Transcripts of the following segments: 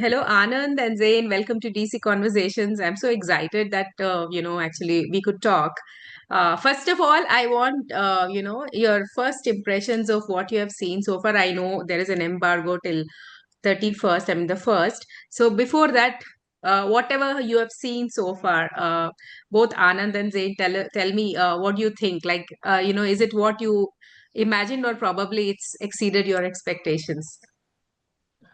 Hello, Anand and Zain. Welcome to DC Conversations. I'm so excited that, actually we could talk. First of all, I want, your first impressions of what you have seen so far. I know there is an embargo till 31st, I mean the first. So before that, whatever you have seen so far, both Anand and Zain, tell me what you think. Like, is it what you imagined or probably it's exceeded your expectations?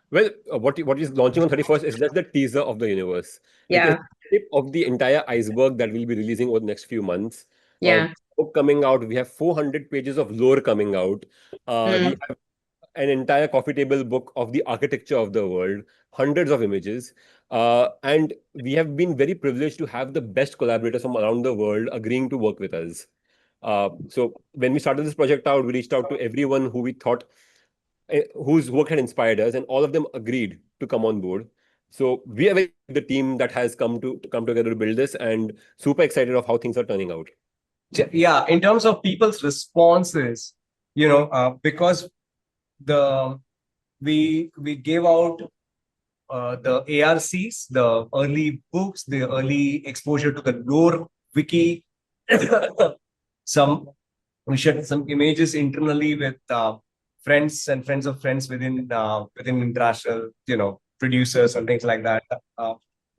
Well, what is launching on 31st is just the teaser of the universe. It is Yeah, the tip of the entire iceberg that we'll be releasing over the next few months. yeah. Book coming out. We have 400 pages of lore coming out. We Mm. have an entire coffee table book of the architecture of the world, hundreds of images. And we have been very privileged to have the best collaborators from around the world agreeing to work with us. So when we started this project out, we reached out to everyone who we thought whose work had inspired us, and all of them agreed to come on board. So we are the team that has come together to build this, and super excited of how things are turning out. Yeah, in terms of people's responses, because the we gave out the ARCs, the early books, the early exposure to the lore wiki. some We shared some images internally with friends and friends of friends within international, producers and things like that.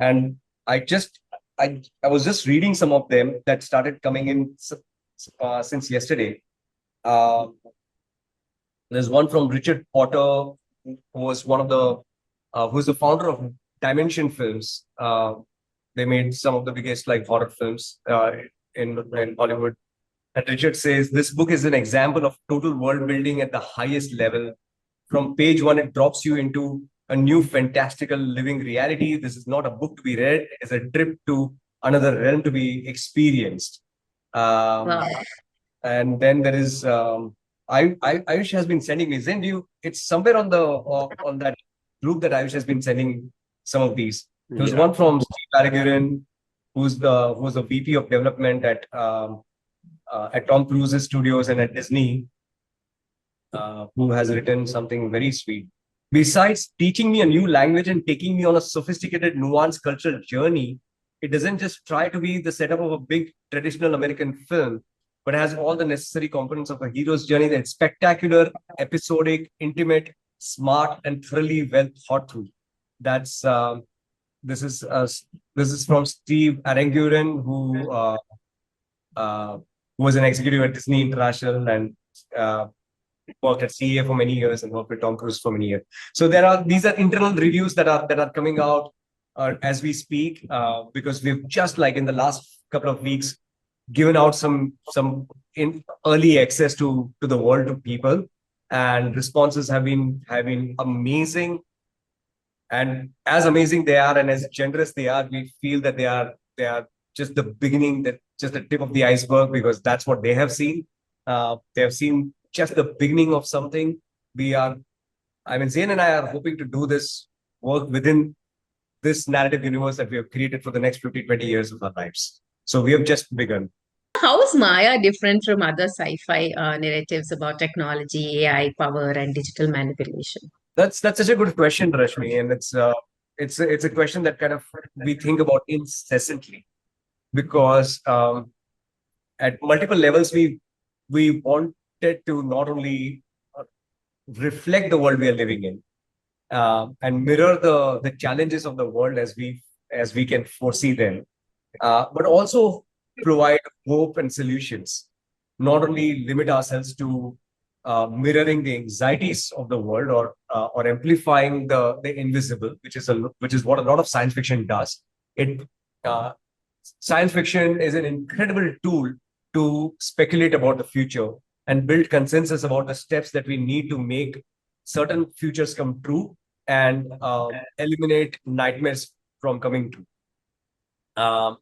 And I just I was just reading some of them that started coming in since yesterday. Uh, there's one from Richard Potter, who was one of the who's the founder of Dimension Films. They made some of the biggest like horror films in Hollywood. And Richard says this book is an example of total world building at the highest level. From page one, it drops you into a new fantastical living reality. This is not a book to be read; it's a trip to another realm to be experienced. Um, Wow. and then there is Ayush has been sending me. Zen, it's somewhere on the on that group that Ayush has been sending some of these. There's Yeah. one from Steve Barragurian, who's the VP of development at Tom Cruise's studios and at Disney, who has written something very sweet. Besides teaching me a new language and taking me on a sophisticated, nuanced cultural journey, it doesn't just try to be the setup of a big traditional American film, but has all the necessary components of a hero's journey that's spectacular, episodic, intimate, smart, and thoroughly well thought through. That's this is this is from Steve Aranguren, uh, who was an executive at Disney International and worked at CA for many years and worked with Tom Cruise for many years. So these are internal reviews that are coming out as we speak, because we've just like in the last couple of weeks given out some in early access to the world to people, and responses have been amazing. And as amazing they are, and as generous they are, we feel that they are just the beginning, that just the tip of the iceberg, because that's what they have seen. They have seen just the beginning of something. We are, I mean, Zain and I are hoping to do this work within this narrative universe that we have created for the next 50, 20 years of our lives. So we have just begun. How is Maya different from other sci-fi narratives about technology, AI, power, and digital manipulation? That's such a good question, Rashmi, and it's a question that kind of we think about incessantly, because at multiple levels we wanted to not only reflect the world we are living in, and mirror the challenges of the world as we can foresee them, but also provide hope and solutions. Not only limit ourselves to mirroring the anxieties of the world, or amplifying the invisible, which is what a lot of science fiction does. It uh, Science fiction is an incredible tool to speculate about the future and build consensus about the steps that we need to make certain futures come true, and eliminate nightmares from coming true. Um,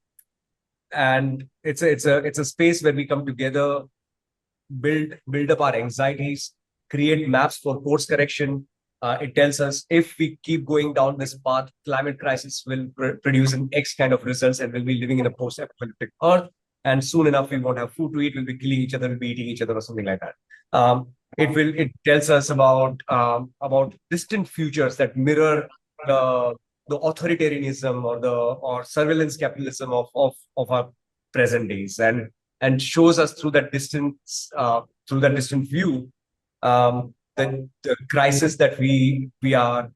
and it's a space where we come together, build up our anxieties, create maps for course correction. It tells us if we keep going down this path, climate crisis will produce an X kind of results, and we'll be living in a post-apocalyptic Earth. And soon enough, we won't have food to eat. We'll be killing each other. We'll be eating each other, or something like that. It tells us about distant futures that mirror the authoritarianism or surveillance capitalism of our present days, and shows us through that distant view, the crisis that we are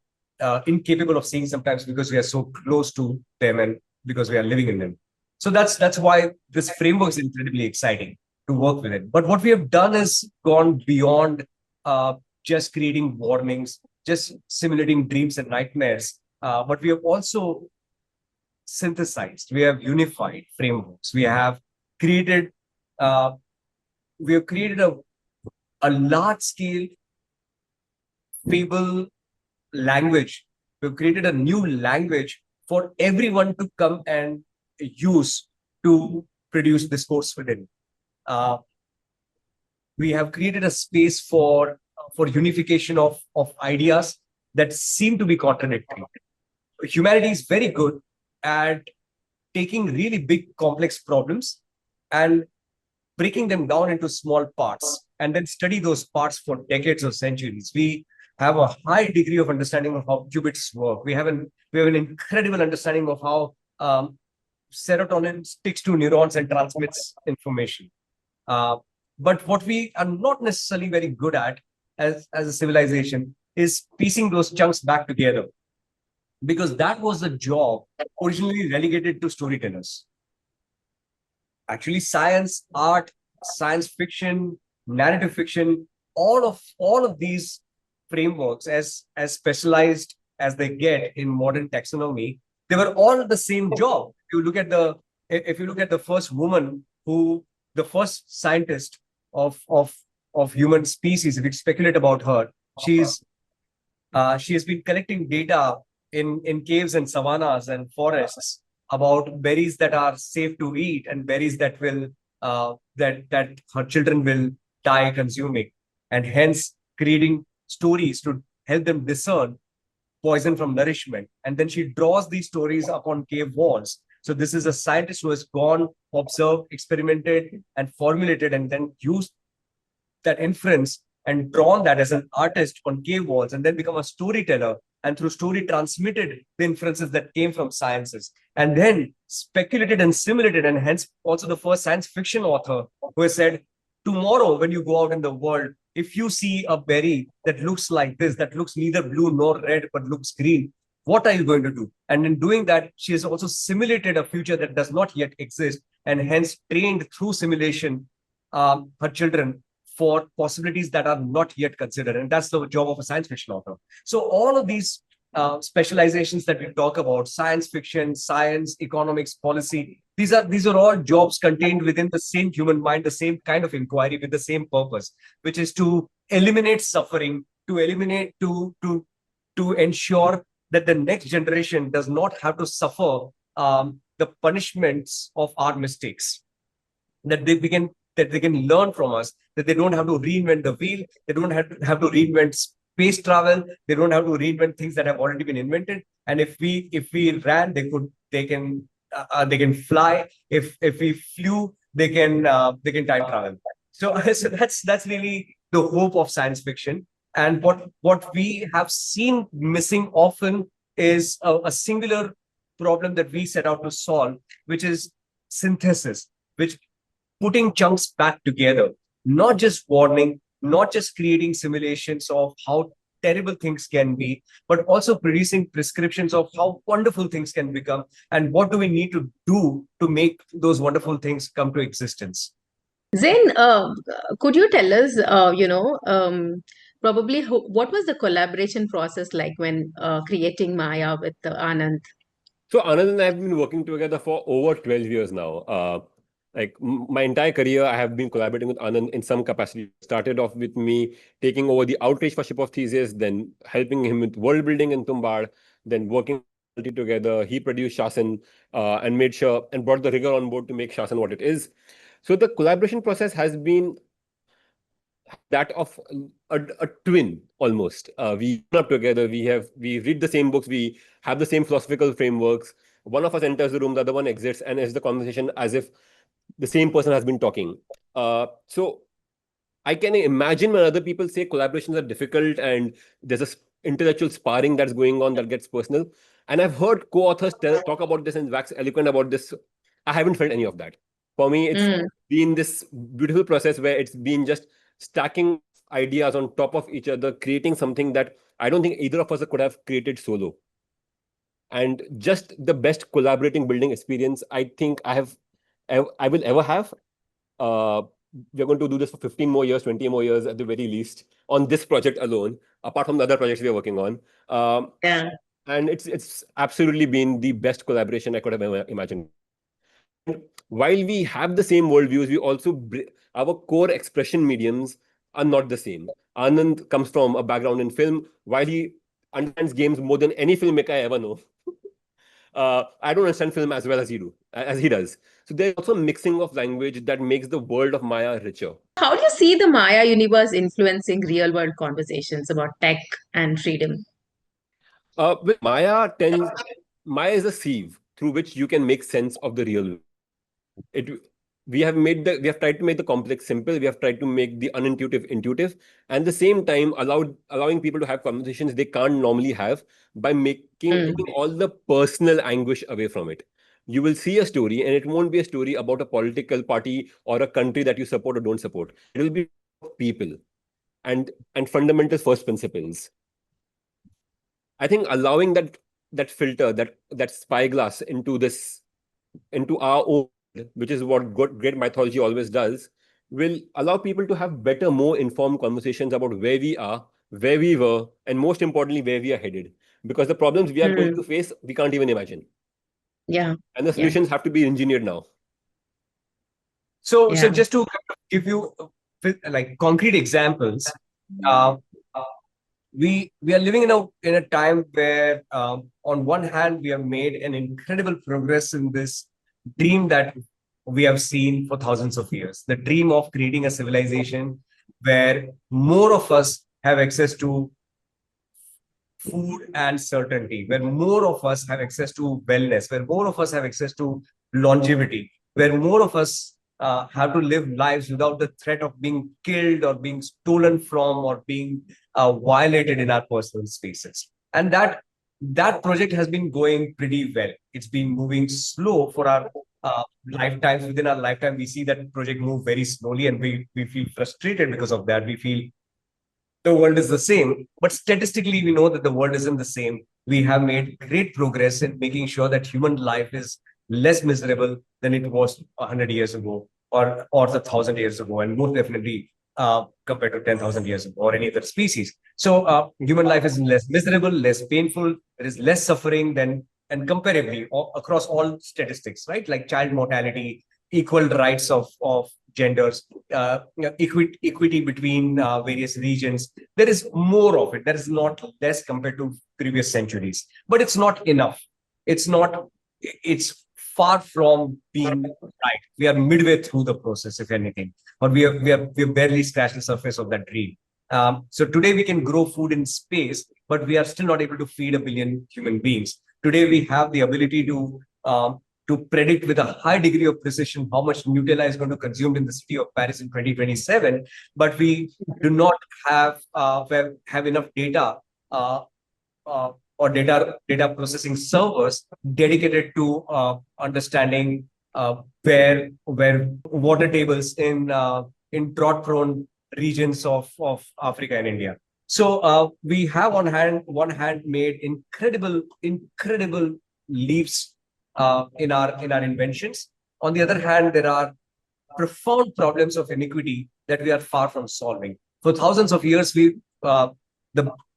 incapable of seeing sometimes because we are so close to them and because we are living in them. So that's why this framework is incredibly exciting to work with it. But what we have done is gone beyond just creating warnings, just simulating dreams and nightmares. But we have also synthesized, we have unified frameworks. Created, uh, we have created a large scale fable language. We've created a new language for everyone to come and use to produce discourse within. Uh, we have created a space for unification of ideas that seem to be contradictory. Humanity is very good at taking really big complex problems and breaking them down into small parts and then study those parts for decades or centuries. We have a high degree of understanding of how qubits work. We have an incredible understanding of how serotonin sticks to neurons and transmits information. Uh, but what we are not necessarily very good at as a civilization is piecing those chunks back together, because that was the job originally relegated to storytellers. Actually, science, art, science fiction, narrative fiction, all of these frameworks, as specialized as they get in modern taxonomy, they were all the same job. If you look at the first woman the first scientist of human species, if you speculate about her, she has been collecting data in caves and savannas and forests about berries that are safe to eat and berries that will that her children will die consuming, and hence creating stories to help them discern poison from nourishment. And then she draws these stories upon cave walls. So this is a scientist who has gone, observed, experimented, and formulated, and then used that inference and drawn that as an artist on cave walls, and then become a storyteller, and through story transmitted the inferences that came from sciences, and then speculated and simulated, and hence also the first science fiction author who has said, tomorrow when you go out in the world, if you see a berry that looks like this, that looks neither blue nor red but looks green, what are you going to do? And in doing that, she has also simulated a future that does not yet exist, and hence trained through simulation her children for possibilities that are not yet considered. And that's the job of a science fiction author. So all of these specializations that we talk about, science fiction, science, economics, policy, these are all jobs contained within the same human mind, the same kind of inquiry with the same purpose, which is to eliminate suffering, to ensure that the next generation does not have to suffer the punishments of our mistakes, that they can learn from us, that they don't have to reinvent the wheel, they don't have to reinvent space travel, they don't have to reinvent things that have already been invented. And if we ran, they can fly. If we flew, they can time travel. So, so that's really the hope of science fiction. And what we have seen missing often is a singular problem that we set out to solve, which is synthesis, which putting chunks back together, not just warning, not just creating simulations of how terrible things can be, but also producing prescriptions of how wonderful things can become, and what do we need to do to make those wonderful things come to existence. Zain, could you tell us, probably what was the collaboration process like when creating Maya with Anand? So Anand and I have been working together for over 12 years now. My entire career, I have been collaborating with Anand in some capacity. Started off with me taking over the outreach for Ship of Theseus, then helping him with world building in Tumbad, then working together. He produced Shasan and made sure and brought the rigor on board to make Shasan what it is. So the collaboration process has been that of a twin almost. We grown up together. We read the same books. We have the same philosophical frameworks. One of us enters the room, the other one exits, and is the conversation as if the same person has been talking. So I can imagine when other people say collaborations are difficult and there's a intellectual sparring that's going on that gets personal. And I've heard co-authors talk about this and wax eloquent about this. I haven't felt any of that. For me, it's Mm. been this beautiful process where it's been just stacking ideas on top of each other, creating something that I don't think either of us could have created solo. And just the best collaborating building experience I think I will ever have. uh, we're going to do this for 15 more years, 20 more years at the very least on this project alone, apart from the other projects we're working on. Yeah. And it's absolutely been the best collaboration I could have ever imagined. And while we have the same worldviews, we also our core expression mediums are not the same. Anand comes from a background in film. While he understands games more than any filmmaker I ever know, I don't understand film as well as he does. So there's also a mixing of language that makes the world of Maya richer. How do you see the Maya universe influencing real world conversations about tech and freedom? With Maya is a sieve through which you can make sense of the real world. It we have tried to make the complex simple. We have tried to make the unintuitive intuitive, and at the same time allowing people to have conversations they can't normally have by Mm. taking all the personal anguish away from it. You will see a story, and it won't be a story about a political party or a country that you support or don't support. It will be people and fundamental first principles. I think allowing that filter, that spyglass into our own, which is what great mythology always does, will allow people to have better, more informed conversations about where we are, where we were, and most importantly, where we are headed. Because the problems we are going Mm. to face, we can't even imagine. Yeah. And the Yeah. solutions have to be engineered now. So Yeah. just to give you like concrete examples, uh, we are living in a time where on one hand we have made an incredible progress in this dream that we have seen for thousands of years, the dream of creating a civilization where more of us have access to food and certainty, where more of us have access to wellness, where more of us have access to longevity, where more of us have to live lives without the threat of being killed or being stolen from or being violated in our personal spaces. And that project has been going pretty well. It's been moving slow for our lifetimes. Within our lifetime, we see that project move very slowly, and we feel frustrated because of that. We feel the world is the same, but statistically, we know that the world isn't the same. We have made great progress in making sure that human life is less miserable than it was 100 years ago or the 1,000 years ago, and more definitely compared to 10,000 years ago or any other species. So human life is less miserable, less painful. There is less suffering than, and comparably across all statistics, right? Like child mortality, equal rights of genders, equity between various regions. There is more of it. There is not less compared to previous centuries, but it's not enough. It's not. It's far from being right. We are midway through the process, if anything, or we have barely scratched the surface of that dream. So today we can grow food in space, but we are still not able to feed 1 billion human beings. Today we have the ability to predict with a high degree of precision how much Nutella is going to consume in the city of Paris in 2027, but we do not have enough data or data processing servers dedicated to understanding where water tables in drought prone regions of Africa and India. So we have one hand made incredible leaps in our inventions. On the other hand, there are profound problems of inequity that we are far from solving. For thousands of years, the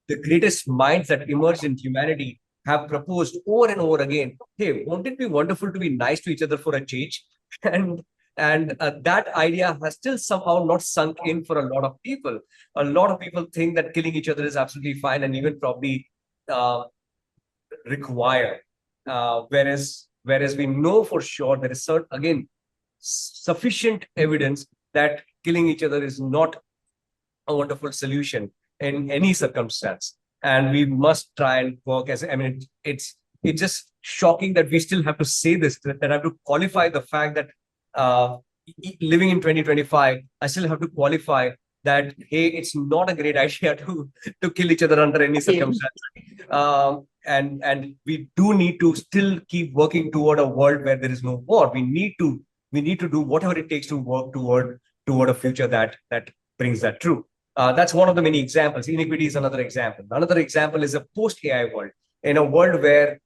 the greatest minds that emerged in humanity have proposed over and over again, hey, won't it be wonderful to be nice to each other for a change? And that idea has still somehow not sunk in for a lot of people. A lot of people think that killing each other is absolutely fine and even probably uh, required. Whereas we know for sure there is again sufficient evidence that killing each other is not a wonderful solution in any circumstance, and we must try and work as I mean it's just shocking that we still have to say this, that I have to qualify the fact that living in 2025 I still have to qualify that, hey, it's not a great idea to kill each other under any circumstance. And we do need to still keep working toward a world where there is no war. We need to do whatever it takes to work toward a future that brings that true. That's one of the many examples. Inequity is another example. Another example is a post-AI world, in a world where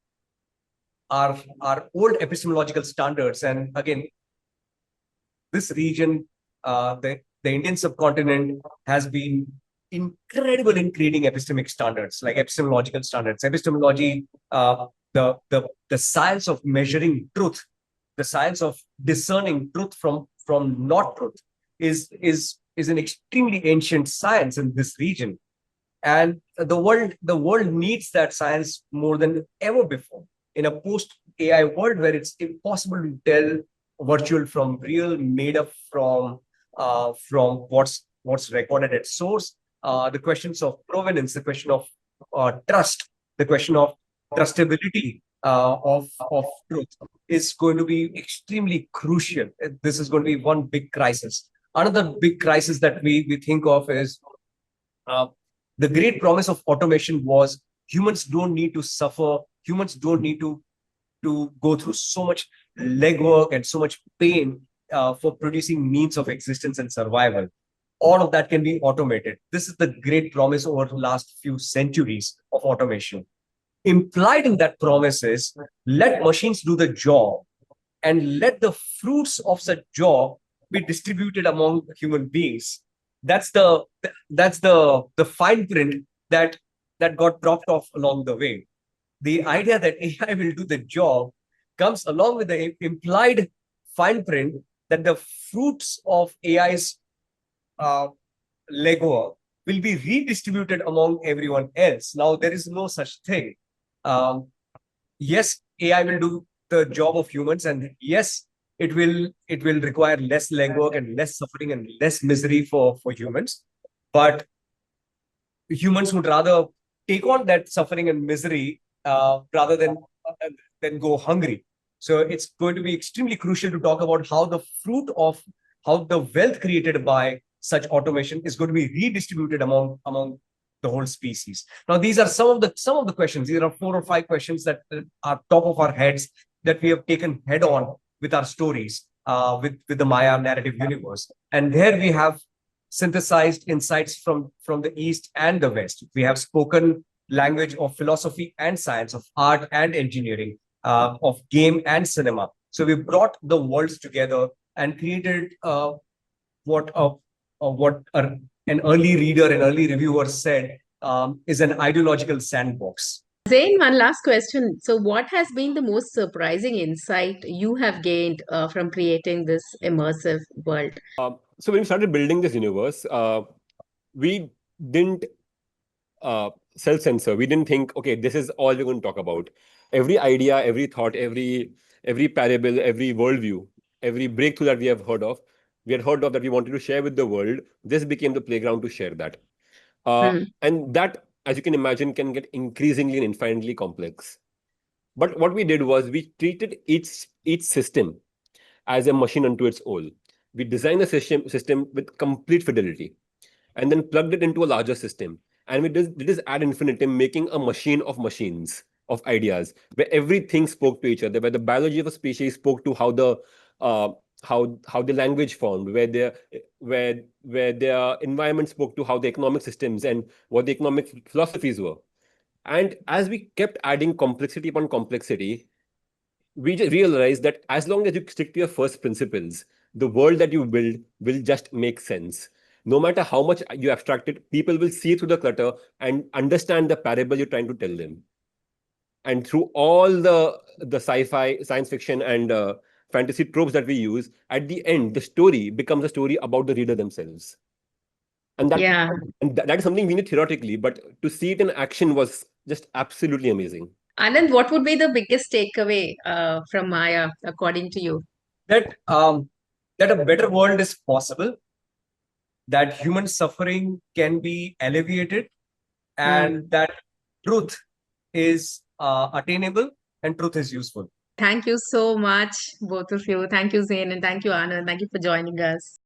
our old epistemological standards, and again, this region, the Indian subcontinent, has been incredible in creating epistemic standards, like epistemological standards. Epistemology, the science of measuring truth, the science of discerning truth from not truth, is an extremely ancient science in this region. And the world needs that science more than ever before. In a post-AI world where it's impossible to tell virtual from real, made up from what's recorded at source, the questions of provenance, the question of trust, the question of trustability of truth is going to be extremely crucial. This is going to be one big crisis. Another big crisis that we think of is, uh, the great promise of automation was humans don't need to suffer, humans don't need to go through so much legwork and so much pain for producing means of existence and survival. All of that can be automated. This is the great promise over the last few centuries of automation. Implied in that promise is, let machines do the job and let the fruits of such job be distributed among human beings. That's the fine print that got dropped off along the way. The idea that AI will do the job comes along with the implied fine print that the fruits of AI's uh, legwork will be redistributed among everyone else. Now, there is no such thing. Um, yes, AI will do the job of humans, and yes, it will require less legwork and less suffering and less misery for humans. But humans would rather take on that suffering and misery rather than go hungry. So it's going to be extremely crucial to talk about how the fruit of how the wealth created by such automation is going to be redistributed among the whole species. Now, these are some of the questions. These are 4 or 5 questions that are top of our heads that we have taken head on with our stories, with the Maya narrative universe. And there we have synthesized insights from the East and the West. We have spoken language of philosophy and science, of art and engineering, of game and cinema. So we brought the worlds together and created what uh, an early reader, an early reviewer said, is an ideological sandbox. Zain, one last question. So, what has been the most surprising insight you have gained from creating this immersive world? So when we started building this universe, we didn't self-censor. We didn't think, okay, this is all we're going to talk about. Every idea, every thought, every parable, every worldview, every breakthrough that we had heard of that we wanted to share with the world. This became the playground to share that. Hmm. And that, as you can imagine, can get increasingly and infinitely complex. But what we did was we treated each system as a machine unto its own. We designed a system with complete fidelity and then plugged it into a larger system. And we did this ad infinitum, making a machine of machines, of ideas, where everything spoke to each other, where the biology of a species spoke to how uh, how the language formed, where their environment spoke to how the economic systems and what the economic philosophies were. And as we kept adding complexity upon complexity, we just realized that as long as you stick to your first principles, the world that you build will just make sense. No matter how much you abstract it, people will see through the clutter and understand the parable you're trying to tell them. And through all the sci-fi, science fiction, and fantasy tropes that we use, at the end, the story becomes a story about the reader themselves. And Yeah. that is something we knew theoretically, but to see it in action was just absolutely amazing. Anand, what would be the biggest takeaway from Maya, according to you? That a better world is possible, that human suffering can be alleviated, Hmm. and that truth is attainable and truth is useful. Thank you so much, both of you. Thank you, Zain, and thank you, Anand. Thank you for joining us.